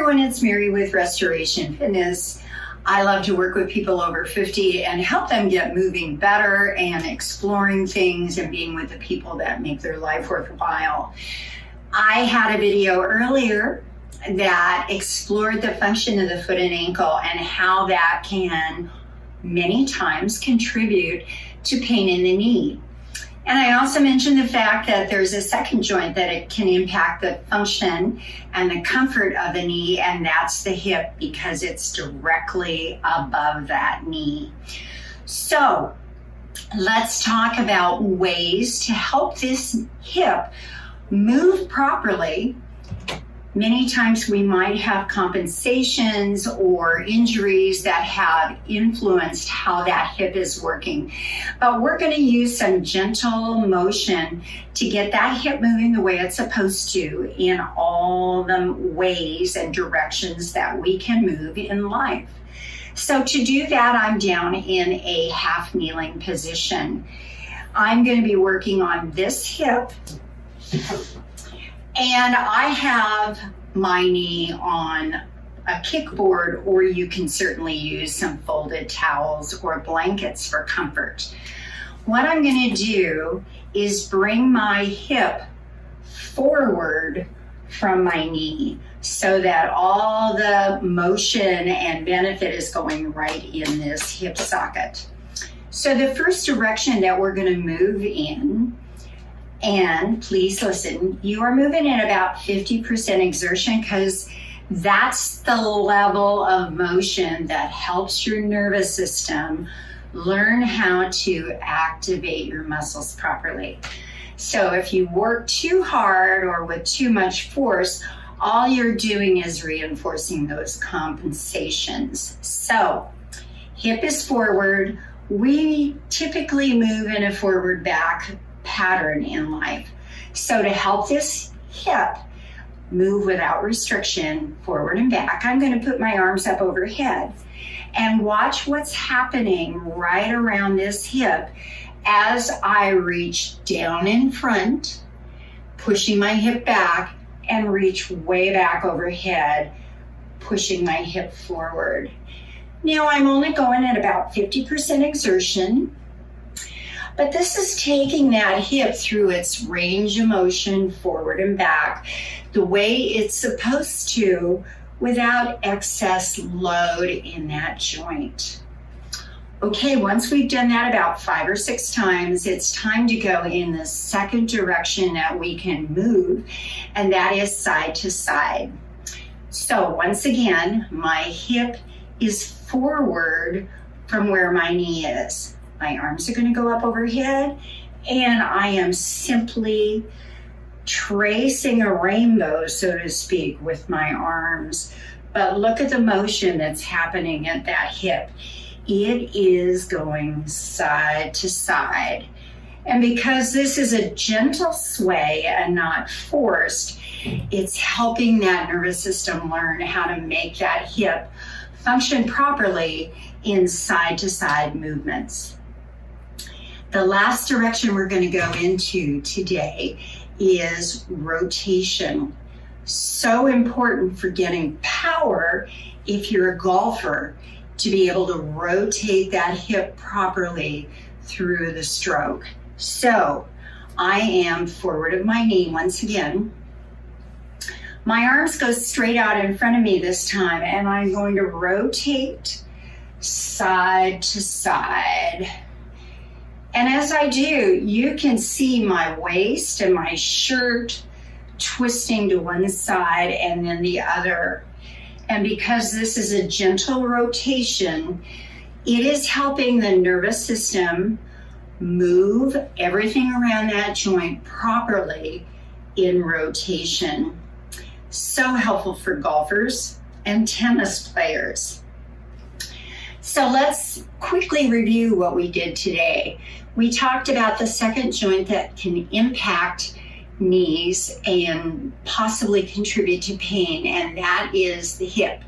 everyone, it's Mary with Restoration Fitness. I love to work with people over 50 and help them get moving better and exploring things and being with the people that make their life worthwhile. I had a video earlier that explored the function of the foot and ankle and how that can many times contribute to pain in the knee. And I also mentioned the fact that there's a second joint that it can impact the function and the comfort of the knee, and that's the hip because it's directly above that knee. So let's talk about ways to help this hip move properly. Many times we might have compensations or injuries that have influenced how that hip is working. But we're going to use some gentle motion to get that hip moving the way it's supposed to in all the ways and directions that we can move in life. So to do that, I'm down in a half kneeling position. I'm going to be working on this hip. And I have my knee on a kickboard, or you can certainly use some folded towels or blankets for comfort. What I'm going to do is bring my hip forward from my knee so that all the motion and benefit is going right in this hip socket. So the first direction that we're going to move in, and please listen, you are moving at about 50% exertion because that's the level of motion that helps your nervous system learn how to activate your muscles properly. So if you work too hard or with too much force, all you're doing is reinforcing those compensations. So hip is forward. We typically move in a forward back pattern in life. So to help this hip move without restriction forward and back, I'm going to put my arms up overhead and watch what's happening right around this hip as I reach down in front, pushing my hip back, and reach way back overhead, pushing my hip forward. Now I'm only going at about 50% exertion, but this is taking that hip through its range of motion forward and back the way it's supposed to without excess load in that joint. Okay, once we've done that about 5 or 6 times, it's time to go in the second direction that we can move, and that is side to side. So once again, my hip is forward from where my knee is. My arms are going to go up overhead, and I am simply tracing a rainbow, so to speak, with my arms. But look at the motion that's happening at that hip. It is going side to side. And because this is a gentle sway and not forced, it's helping that nervous system learn how to make that hip function properly in side to side movements. The last direction we're going to go into today is rotation. So important for getting power if you're a golfer to be able to rotate that hip properly through the stroke. So I am forward of my knee once again. My arms go straight out in front of me this time, and I'm going to rotate side to side. And as I do, you can see my waist and my shirt twisting to one side and then the other. And because this is a gentle rotation, it is helping the nervous system move everything around that joint properly in rotation. So helpful for golfers and tennis players. So let's quickly review what we did today. We talked about the second joint that can impact knees and possibly contribute to pain, and that is the hip.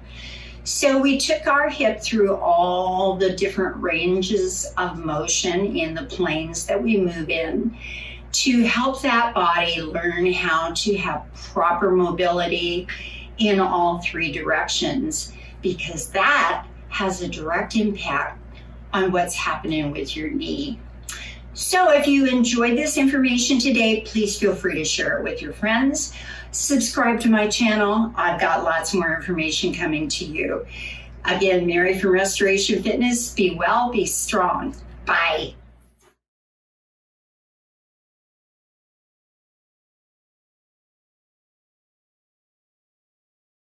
So we took our hip through all the different ranges of motion in the planes that we move in to help that body learn how to have proper mobility in all three directions, because that has a direct impact on what's happening with your knee. So if you enjoyed this information today, please feel free to share it with your friends. Subscribe to my channel. I've got lots more information coming to you. Again, Mary from Restoration Fitness. Be well, be strong. Bye.